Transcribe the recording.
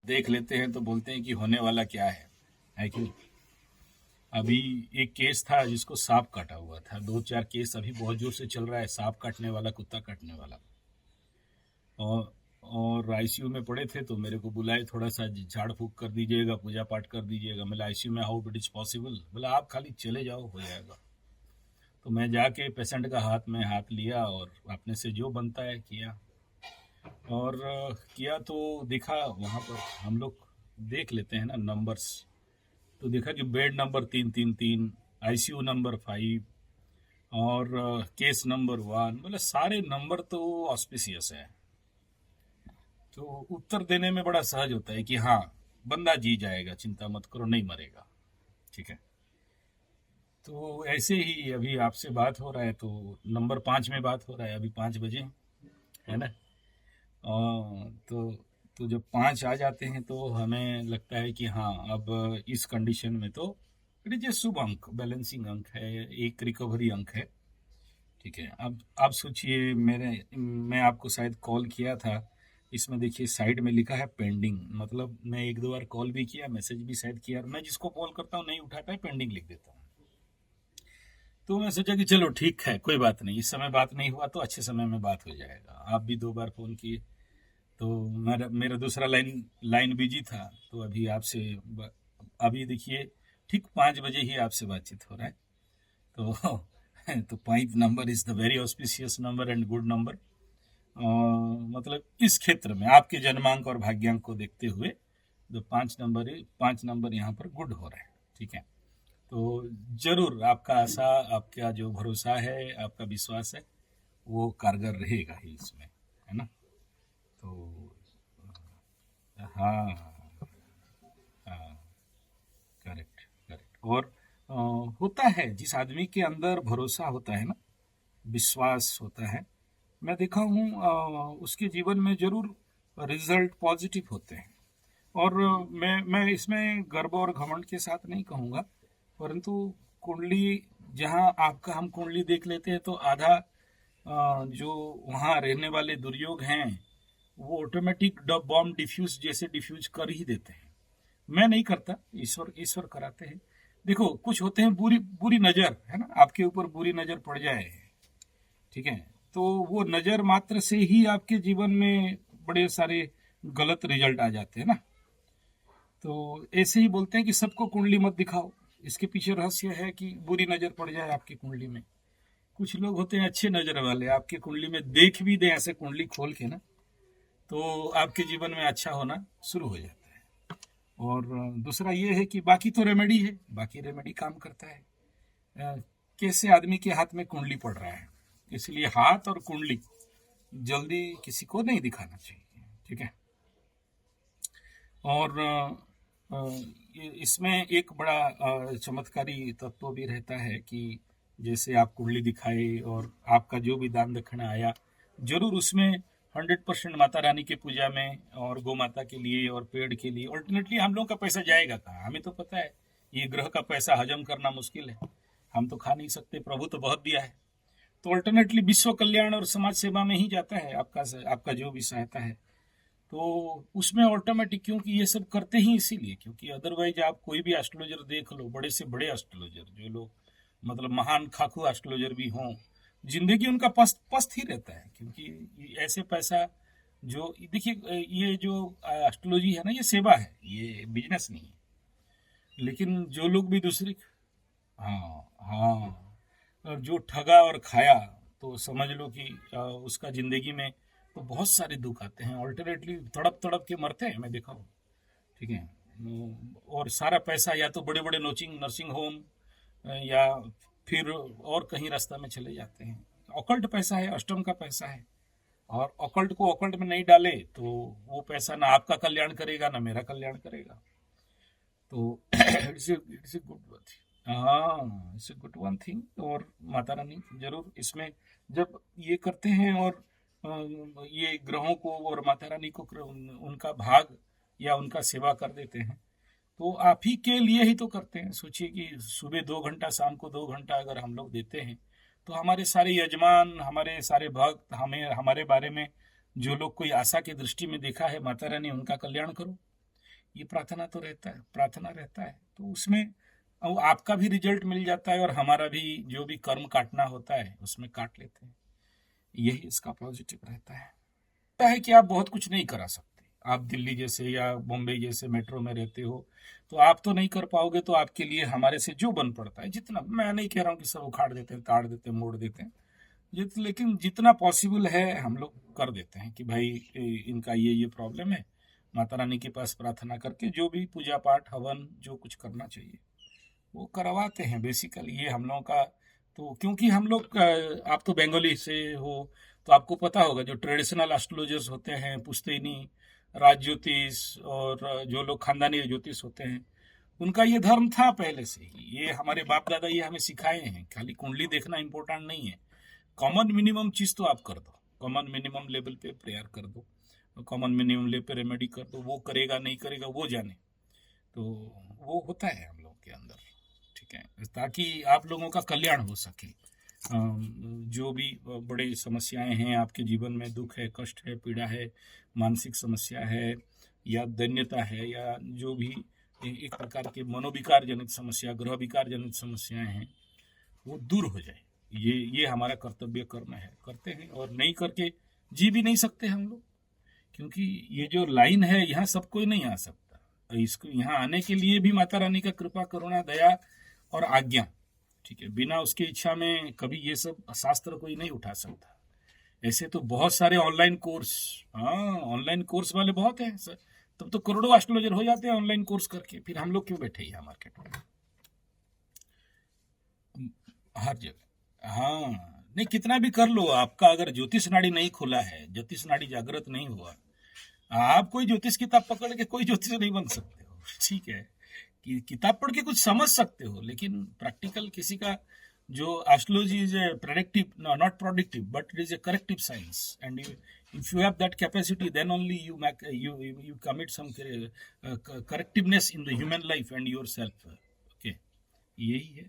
देख लेते हैं तो बोलते हैं कि होने वाला क्या है कि नहीं? अभी एक केस था जिसको सांप काटा हुआ था, 2-4 केस अभी बहुत जोर से चल रहा है, सांप काटने वाला, कुत्ता काटने वाला। और और आईसीयू में पड़े थे तो मेरे को बुलाए, थोड़ा सा झाड़ फूक कर दीजिएगा, पूजा पाठ कर दीजिएगा। मतलब आईसीयू में हाउ इट इज पॉसिबल? बोला आप खाली चले जाओ, हो जाएगा। तो मैं जाके पेशेंट का हाथ में हाथ लिया और अपने से जो बनता है किया। और किया तो देखा वहाँ पर, हम लोग देख लेते हैं ना नंबर्स, तो देखा कि बेड नंबर 333, आईसीयू नंबर 5 और केस नंबर 1, मतलब सारे नंबर तो ऑस्पिशियस है। तो उत्तर देने में बड़ा सहज होता है कि हाँ, बंदा जी जाएगा, चिंता मत करो, नहीं मरेगा। ठीक है। तो ऐसे ही अभी आपसे बात हो रहा है तो नंबर 5 में बात हो रहा है, अभी 5 बजे है ना। तो जब 5 आ जाते हैं तो हमें लगता है कि हाँ, अब इस कंडीशन में तो इट इज ए शुभ अंक, बैलेंसिंग अंक है, एक रिकवरी अंक है। ठीक है। अब आप सोचिए, मैं आपको शायद कॉल किया था, इसमें देखिए साइड में लिखा है पेंडिंग, मतलब मैं 1-2 बार कॉल भी किया, मैसेज भी शायद किया, मैं जिसको कॉल करता हूँ नहीं उठाता है, पेंडिंग लिख देता हूँ। तो मैं सोचा कि चलो ठीक है, कोई बात नहीं, इस समय बात नहीं हुआ तो अच्छे समय में बात हो जाएगा। आप भी 2 बार फ़ोन किए तो मेरा मेरा दूसरा लाइन लाइन बिजी था, तो अभी अभी देखिए ठीक 5 बजे ही आपसे बातचीत हो रहा है। तो तो 5 number is the very auspicious number and good number. मतलब इस क्षेत्र में आपके जन्मांक और भाग्यांक को देखते हुए जो 5 नंबर यहाँ पर गुड हो रहा है। ठीक है। तो जरूर आपका आशा, आपका जो भरोसा है, आपका विश्वास है, वो कारगर रहेगा ही इसमें, है ना। तो हाँ, हाँ, करेक्ट, करेक्ट। और अ, होता है, जिस आदमी के अंदर भरोसा होता है ना, विश्वास होता है, मैं देखा हूँ उसके जीवन में जरूर रिजल्ट पॉजिटिव होते हैं। और मैं इसमें गर्व और घमंड के साथ नहीं कहूँगा, परंतु कुंडली, जहाँ आपका हम कुंडली देख लेते हैं तो आधा जो वहाँ रहने वाले दुर्योग हैं वो ऑटोमेटिक बॉम्ब डिफ्यूज जैसे डिफ्यूज कर ही देते हैं। मैं नहीं करता, ईश्वर ईश्वर कराते हैं। देखो, कुछ होते हैं बुरी बुरी नज़र, है ना, आपके ऊपर बुरी नज़र पड़ जाए, ठीक है, तो वो नज़र मात्र से ही आपके जीवन में बड़े सारे गलत रिजल्ट आ जाते हैं ना। तो ऐसे ही बोलते हैं कि सबको कुंडली मत दिखाओ, इसके पीछे रहस्य है कि बुरी नज़र पड़ जाए आपकी कुंडली में। कुछ लोग होते हैं अच्छे नज़र वाले, आपकी कुंडली में देख भी दें ऐसे कुंडली खोल के ना, तो आपके जीवन में अच्छा होना शुरू हो जाता है। और दूसरा ये है कि बाकी तो रेमेडी है, बाकी रेमेडी काम करता है। अ, कैसे आदमी के हाथ में कुंडली पड़ रहा है, इसलिए हाथ और कुंडली जल्दी किसी को नहीं दिखाना चाहिए। ठीक है। और इसमें एक बड़ा चमत्कारी तत्व भी रहता है कि जैसे आप कुंडली दिखाए और आपका जो भी दान दक्षिणा आया, जरूर उसमें 100% माता रानी की पूजा में और गौ माता के लिए और पेड़ के लिए, अल्टरनेटली हम लोग का पैसा जाएगा कहाँ, हमें तो पता है ये ग्रह का पैसा हजम करना मुश्किल है, हम तो खा नहीं सकते, प्रभु तो बहुत दिया है। तो अल्टरनेटली विश्व कल्याण और समाज सेवा में ही जाता है आपका जो भी सहायता है। तो उसमें ऑटोमेटिक, क्योंकि ये सब करते ही इसीलिए, क्योंकि अदरवाइज आप कोई भी एस्ट्रोलॉजर देख लो, बड़े से बड़े एस्ट्रोलॉजर, जो लोग मतलब महान खाकू एस्ट्रोलॉजर भी हों, जिंदगी उनका पस्त पस्त ही रहता है, क्योंकि ऐसे पैसा जो देखिए, ये जो एस्ट्रोलॉजी है ना, ये सेवा है, ये बिजनेस नहीं है। लेकिन जो लोग भी दूसरे, हाँ, हाँ, और जो ठगा और खाया, तो समझ लो कि उसका जिंदगी में तो बहुत सारे दुख आते हैं, ऑल्टरनेटली तड़प तड़प के मरते हैं, मैं देखा हूँ। ठीक है। और सारा पैसा या तो बड़े बड़े नर्सिंग नर्सिंग होम या फिर और कहीं रास्ता में चले जाते हैं। ऑकल्ट पैसा है, अष्टम का पैसा है, और ऑकल्ट को ऑकल्ट में नहीं डाले तो वो पैसा ना आपका कल्याण करेगा ना मेरा कल्याण करेगा। तो इट्स ए गुड थिंग, हाँ, it's a good one thing. और माता रानी जरूर इसमें जब ये करते हैं और ये ग्रहों को और माता रानी को उनका भाग या उनका सेवा कर देते हैं, तो आप ही के लिए ही तो करते हैं। सोचिए कि सुबह 2 घंटा, शाम को 2 घंटा अगर हम लोग देते हैं, तो हमारे सारे यजमान, हमारे सारे भक्त, हमें हमारे बारे में जो लोग कोई आशा की दृष्टि में देखा है, माता रानी उनका कल्याण करो। ये प्रार्थना तो प्रार्थना रहता है, तो उसमें आपका भी रिजल्ट मिल जाता है और हमारा भी जो भी कर्म काटना होता है उसमें काट लेते हैं। यही इसका पॉजिटिव रहता है कि आप बहुत कुछ नहीं करा सकते। आप दिल्ली जैसे या मुंबई जैसे मेट्रो में रहते हो तो आप तो नहीं कर पाओगे, तो आपके लिए हमारे से जो बन पड़ता है, जितना, मैं नहीं कह रहा हूँ कि सब उखाड़ देते हैं, ताड़ देते हैं, मोड़ देते हैं, लेकिन जितना पॉसिबल है हम लोग कर देते हैं कि भाई इनका ये प्रॉब्लम है, माता रानी के पास प्रार्थना करके जो भी पूजा पाठ हवन जो कुछ करना चाहिए वो करवाते हैं। बेसिकली ये हम लोगों का, तो क्योंकि हम लोग आप तो बंगाली से हो तो आपको पता होगा जो ट्रेडिशनल एस्ट्रोलॉजर्स होते हैं, पुश्तैनी, राज ज्योतिष, और जो लोग खानदानी ज्योतिष होते हैं, उनका ये धर्म था पहले से ही। ये हमारे बाप दादा ये हमें सिखाए हैं। खाली कुंडली देखना इंपॉर्टेंट नहीं है, कॉमन मिनिमम चीज तो आप कर दो, कॉमन मिनिमम लेवल पे प्रेयर कर दो, कॉमन मिनिमम लेवल पे रेमेडी कर दो, वो करेगा नहीं करेगा वो जाने, तो वो होता है हम लोग के अंदर, ठीक है, ताकि आप लोगों का कल्याण हो सके। जो भी बड़े समस्याएं हैं आपके जीवन में, दुख है, कष्ट है, पीड़ा है, मानसिक समस्या है, या दैन्यता है, या जो भी एक प्रकार के मनोविकार जनित समस्या, ग्रह विकार जनित समस्याएं हैं, वो दूर हो जाए। ये हमारा कर्तव्य कर्म है, करते हैं, और नहीं करके जी भी नहीं सकते हम लोग, क्योंकि ये जो लाइन है यहाँ सब कोई नहीं आ सकता। इसको यहाँ आने के लिए भी माता रानी का कृपा, करुणा, दया और आज्ञा, ठीक है, बिना उसकी इच्छा में कभी ये सब शास्त्र कोई नहीं उठा सकता। ऐसे तो बहुत सारे ऑनलाइन कोर्स, हाँ ऑनलाइन कोर्स वाले बहुत हैं सर, तब तो करोड़ों एस्ट्रोलॉजर हो जाते हैं ऑनलाइन कोर्स करके, फिर हम लोग क्यों बैठे यहाँ मार्केट में हर जगह। हाँ, नहीं कितना भी कर लो, आपका अगर ज्योतिष नाड़ी नहीं खुला है, ज्योतिष नाड़ी जागृत नहीं हुआ, आप कोई ज्योतिष किताब पकड़ के कोई ज्योतिष नहीं बन सकते हो, ठीक है, कि किताब पढ़ के कुछ समझ सकते हो, लेकिन प्रैक्टिकल किसी का, जो astrology is a predictive, not predictive, but it is a corrective science, and if you have that capacity, then only you commit some correctiveness in the human life and yourself, okay, यही है।